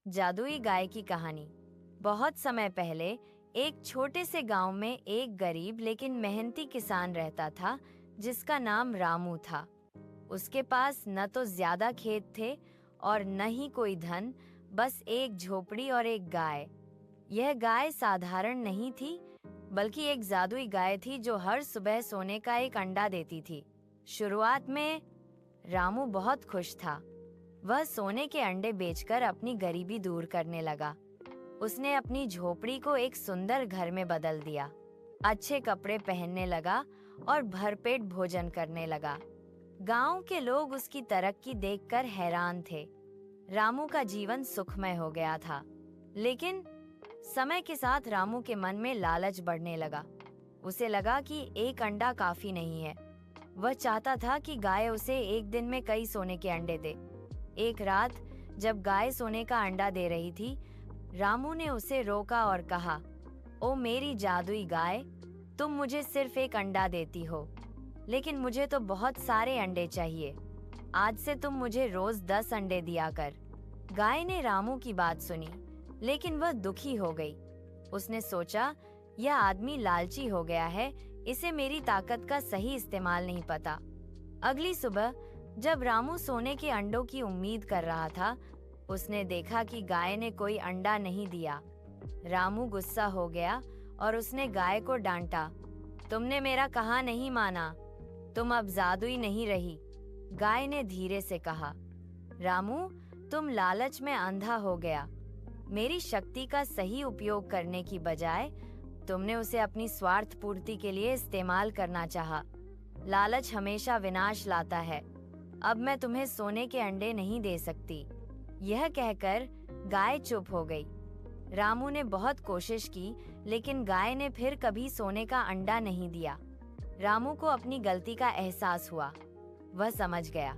जादुई गाय की कहानी। बहुत समय पहले एक छोटे से गांव में एक गरीब लेकिन मेहनती किसान रहता था जिसका नाम रामू था। उसके पास न तो ज्यादा खेत थे और न ही कोई धन, बस एक झोपड़ी और एक गाय। यह गाय साधारण नहीं थी, बल्कि एक जादुई गाय थी जो हर सुबह सोने का एक अंडा देती थी। शुरुआत में रामू बहुत खुश था। वह सोने के अंडे बेचकर अपनी गरीबी दूर करने लगा। उसने अपनी झोपड़ी को एक सुंदर घर में बदल दिया, अच्छे कपड़े पहनने लगा और भरपेट भोजन करने लगा। गांव के लोग उसकी तरक्की देखकर हैरान थे। रामू का जीवन सुखमय हो गया था। लेकिन समय के साथ रामू के मन में लालच बढ़ने लगा। उसे लगा कि एक अंडा काफी नहीं है। वह चाहता था कि गाय उसे एक दिन में कई सोने के अंडे दे। एक रात जब गाय सोने का अंडा दे रही थी, रामू ने उसे रोका और कहा, ओ मेरी जादुई गाय, तुम मुझे सिर्फ एक अंडा देती हो, लेकिन मुझे तो बहुत सारे अंडे चाहिए। आज से तुम मुझे रोज 10 अंडे दिया कर। गाय ने रामू की बात सुनी, लेकिन वह दुखी हो गई। उसने सोचा, यह आदमी लालची हो गया है, इसे मेरी ताकत का सही इस्तेमाल नहीं पता। अगली सुबह जब रामू सोने के अंडों की उम्मीद कर रहा था, उसने देखा कि गाय ने कोई अंडा नहीं दिया। रामू गुस्सा हो गया और उसने गाय को डांटा, तुमने मेरा कहा नहीं माना, तुम अब जादुई नहीं रही। गाय ने धीरे से कहा, रामू, तुम लालच में अंधा हो गया। मेरी शक्ति का सही उपयोग करने की बजाय तुमने उसे अपनी स्वार्थ पूर्ति के लिए इस्तेमाल करना चाहा। लालच हमेशा विनाश लाता है। अब मैं तुम्हें सोने के अंडे नहीं दे सकती। यह कहकर गाय चुप हो गई। रामू ने बहुत कोशिश की, लेकिन गाय ने फिर कभी सोने का अंडा नहीं दिया। रामू को अपनी गलती का एहसास हुआ। वह समझ गया